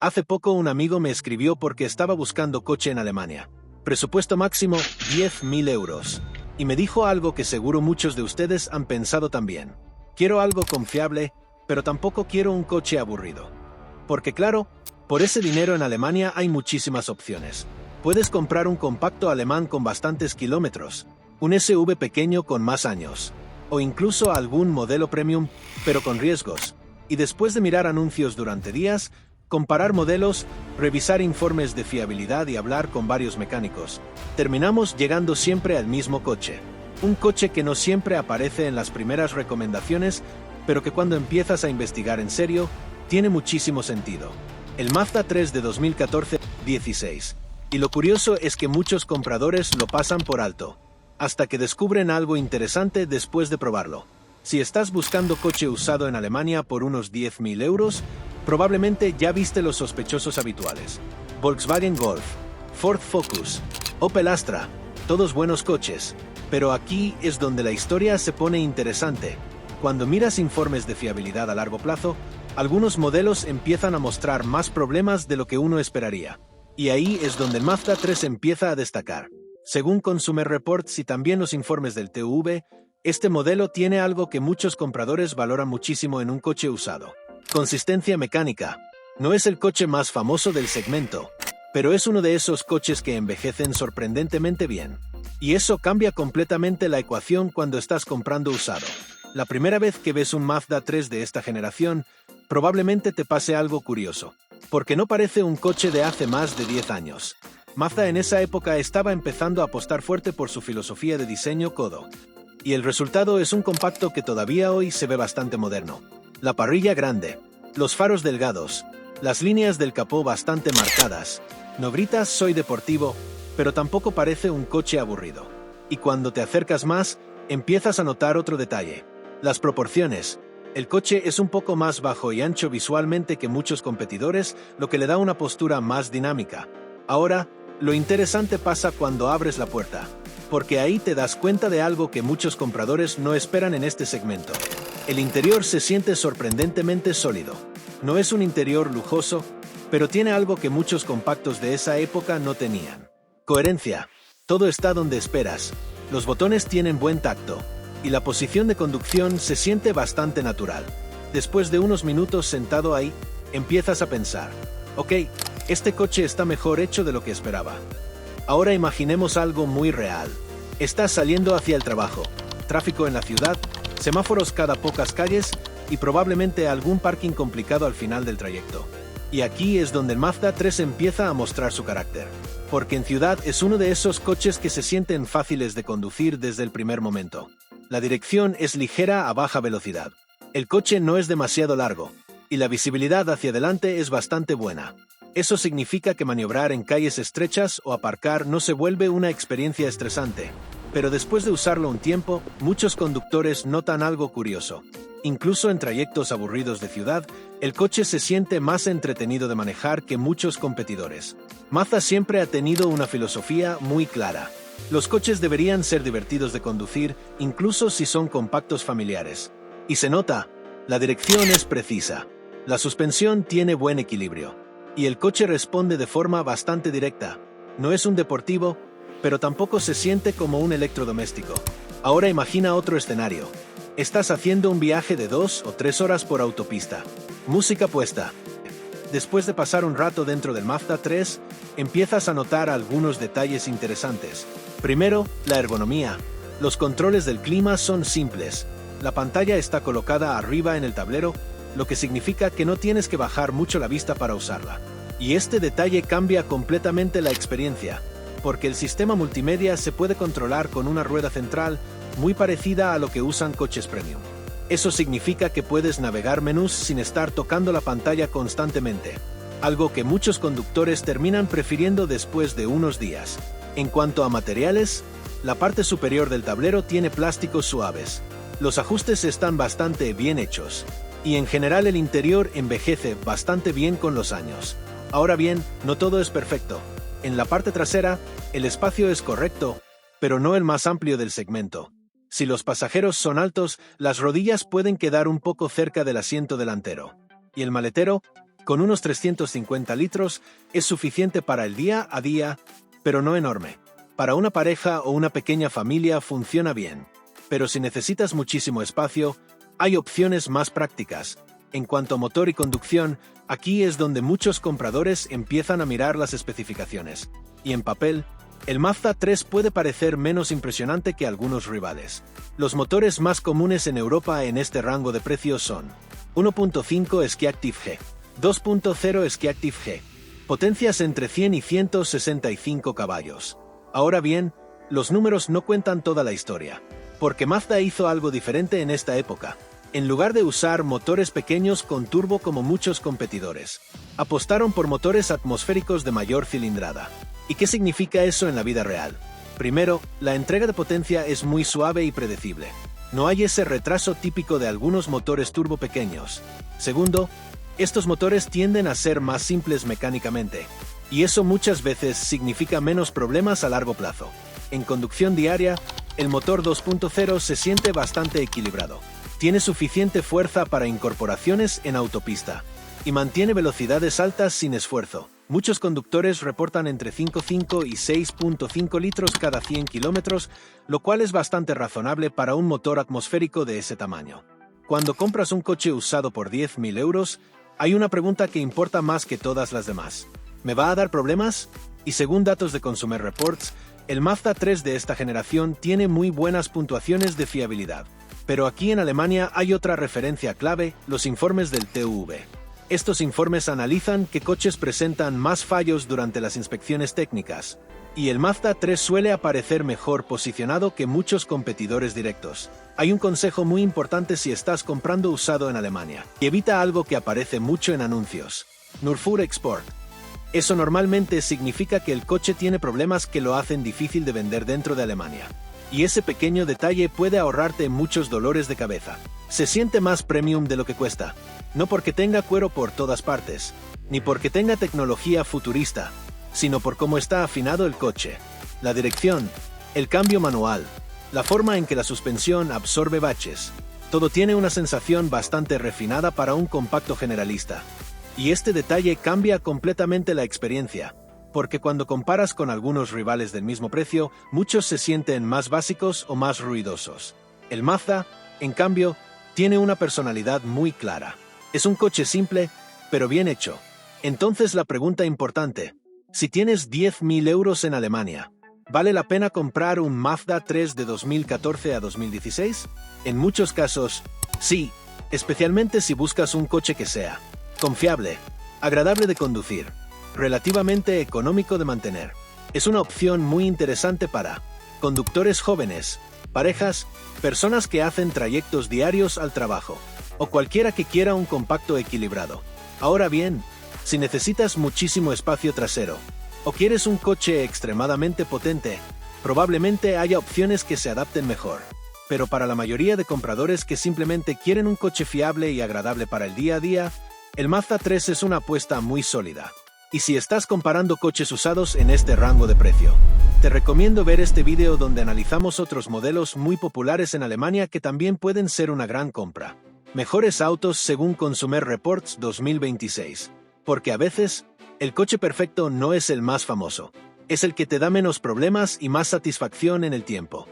Hace poco un amigo me escribió porque estaba buscando coche en Alemania. Presupuesto máximo, 10.000 euros. Y me dijo algo que seguro muchos de ustedes han pensado también. Quiero algo confiable, pero tampoco quiero un coche aburrido. Porque claro, por ese dinero en Alemania hay muchísimas opciones. Puedes comprar un compacto alemán con bastantes kilómetros, un SUV pequeño con más años, o incluso algún modelo premium, pero con riesgos. Y después de mirar anuncios durante días, comparar modelos, revisar informes de fiabilidad y hablar con varios mecánicos, terminamos llegando siempre al mismo coche. Un coche que no siempre aparece en las primeras recomendaciones, pero que cuando empiezas a investigar en serio, tiene muchísimo sentido. El Mazda 3 de 2014-16. Y lo curioso es que muchos compradores lo pasan por alto, hasta que descubren algo interesante después de probarlo. Si estás buscando coche usado en Alemania por unos 10.000 euros, probablemente ya viste los sospechosos habituales. Volkswagen Golf, Ford Focus, Opel Astra, todos buenos coches. Pero aquí es donde la historia se pone interesante. Cuando miras informes de fiabilidad a largo plazo, algunos modelos empiezan a mostrar más problemas de lo que uno esperaría. Y ahí es donde el Mazda 3 empieza a destacar. Según Consumer Reports y también los informes del TÜV, este modelo tiene algo que muchos compradores valoran muchísimo en un coche usado. Consistencia mecánica. No es el coche más famoso del segmento, pero es uno de esos coches que envejecen sorprendentemente bien. Y eso cambia completamente la ecuación cuando estás comprando usado. La primera vez que ves un Mazda 3 de esta generación, probablemente te pase algo curioso, porque no parece un coche de hace más de 10 años. Mazda en esa época estaba empezando a apostar fuerte por su filosofía de diseño codo. Y el resultado es un compacto que todavía hoy se ve bastante moderno. La parrilla grande, los faros delgados, las líneas del capó bastante marcadas. No gritas soy deportivo, pero tampoco parece un coche aburrido. Y cuando te acercas más, empiezas a notar otro detalle. Las proporciones. El coche es un poco más bajo y ancho visualmente que muchos competidores, lo que le da una postura más dinámica. Ahora, lo interesante pasa cuando abres la puerta, porque ahí te das cuenta de algo que muchos compradores no esperan en este segmento. El interior se siente sorprendentemente sólido. No es un interior lujoso, pero tiene algo que muchos compactos de esa época no tenían. Coherencia. Todo está donde esperas. Los botones tienen buen tacto. Y la posición de conducción se siente bastante natural. Después de unos minutos sentado ahí, empiezas a pensar, ok, este coche está mejor hecho de lo que esperaba. Ahora imaginemos algo muy real. Estás saliendo hacia el trabajo, tráfico en la ciudad, semáforos cada pocas calles y probablemente algún parking complicado al final del trayecto. Y aquí es donde el Mazda 3 empieza a mostrar su carácter. Porque en ciudad es uno de esos coches que se sienten fáciles de conducir desde el primer momento. La dirección es ligera a baja velocidad. El coche no es demasiado largo, y la visibilidad hacia adelante es bastante buena. Eso significa que maniobrar en calles estrechas o aparcar no se vuelve una experiencia estresante. Pero después de usarlo un tiempo, muchos conductores notan algo curioso. Incluso en trayectos aburridos de ciudad, el coche se siente más entretenido de manejar que muchos competidores. Mazda siempre ha tenido una filosofía muy clara. Los coches deberían ser divertidos de conducir, incluso si son compactos familiares. Y se nota, la dirección es precisa. La suspensión tiene buen equilibrio. Y el coche responde de forma bastante directa. No es un deportivo, pero tampoco se siente como un electrodoméstico. Ahora imagina otro escenario. Estás haciendo un viaje de 2 o 3 horas por autopista. Música puesta. Después de pasar un rato dentro del Mazda 3, empiezas a notar algunos detalles interesantes. Primero, la ergonomía. Los controles del clima son simples. La pantalla está colocada arriba en el tablero, lo que significa que no tienes que bajar mucho la vista para usarla. Y este detalle cambia completamente la experiencia, porque el sistema multimedia se puede controlar con una rueda central muy parecida a lo que usan coches premium. Eso significa que puedes navegar menús sin estar tocando la pantalla constantemente, algo que muchos conductores terminan prefiriendo después de unos días. En cuanto a materiales, la parte superior del tablero tiene plásticos suaves. Los ajustes están bastante bien hechos. Y en general el interior envejece bastante bien con los años. Ahora bien, no todo es perfecto. En la parte trasera, el espacio es correcto, pero no el más amplio del segmento. Si los pasajeros son altos, las rodillas pueden quedar un poco cerca del asiento delantero. Y el maletero, Con unos 350 litros es suficiente para el día a día, pero no enorme. Para una pareja o una pequeña familia funciona bien. Pero si necesitas muchísimo espacio, hay opciones más prácticas. En cuanto a motor y conducción, aquí es donde muchos compradores empiezan a mirar las especificaciones. Y en papel, el Mazda 3 puede parecer menos impresionante que algunos rivales. Los motores más comunes en Europa en este rango de precios son 1.5 Skiactiv G, 2.0 Skiactiv G, potencias entre 100 y 165 caballos. Ahora bien, los números no cuentan toda la historia, porque Mazda hizo algo diferente en esta época. En lugar de usar motores pequeños con turbo como muchos competidores, apostaron por motores atmosféricos de mayor cilindrada. ¿Y qué significa eso en la vida real? Primero, la entrega de potencia es muy suave y predecible. No hay ese retraso típico de algunos motores turbo pequeños. Segundo, estos motores tienden a ser más simples mecánicamente, y eso muchas veces significa menos problemas a largo plazo. En conducción diaria, el motor 2.0 se siente bastante equilibrado. Tiene suficiente fuerza para incorporaciones en autopista y mantiene velocidades altas sin esfuerzo. Muchos conductores reportan entre 5,5 y 6,5 litros cada 100 kilómetros, lo cual es bastante razonable para un motor atmosférico de ese tamaño. Cuando compras un coche usado por 10.000 euros, hay una pregunta que importa más que todas las demás. ¿Me va a dar problemas? Y según datos de Consumer Reports, el Mazda 3 de esta generación tiene muy buenas puntuaciones de fiabilidad. Pero aquí en Alemania hay otra referencia clave, los informes del TÜV. Estos informes analizan qué coches presentan más fallos durante las inspecciones técnicas, y el Mazda 3 suele aparecer mejor posicionado que muchos competidores directos. Hay un consejo muy importante si estás comprando usado en Alemania, y evita algo que aparece mucho en anuncios. Nur für Export. Eso normalmente significa que el coche tiene problemas que lo hacen difícil de vender dentro de Alemania. Y ese pequeño detalle puede ahorrarte muchos dolores de cabeza. Se siente más premium de lo que cuesta. No porque tenga cuero por todas partes, ni porque tenga tecnología futurista, sino por cómo está afinado el coche, la dirección, el cambio manual, la forma en que la suspensión absorbe baches. Todo tiene una sensación bastante refinada para un compacto generalista. Y este detalle cambia completamente la experiencia, porque cuando comparas con algunos rivales del mismo precio, muchos se sienten más básicos o más ruidosos. El Mazda, en cambio, tiene una personalidad muy clara. Es un coche simple, pero bien hecho. Entonces la pregunta importante, si tienes 10.000 euros en Alemania, ¿vale la pena comprar un Mazda 3 de 2014 a 2016? En muchos casos, sí, especialmente si buscas un coche que sea confiable, agradable de conducir, relativamente económico de mantener. Es una opción muy interesante para conductores jóvenes, parejas, personas que hacen trayectos diarios al trabajo, o cualquiera que quiera un compacto equilibrado. Ahora bien, si necesitas muchísimo espacio trasero, o quieres un coche extremadamente potente, probablemente haya opciones que se adapten mejor. Pero para la mayoría de compradores que simplemente quieren un coche fiable y agradable para el día a día, el Mazda 3 es una apuesta muy sólida. Y si estás comparando coches usados en este rango de precio, te recomiendo ver este video donde analizamos otros modelos muy populares en Alemania que también pueden ser una gran compra. Mejores autos según Consumer Reports 2026. Porque a veces, el coche perfecto no es el más famoso. Es el que te da menos problemas y más satisfacción en el tiempo.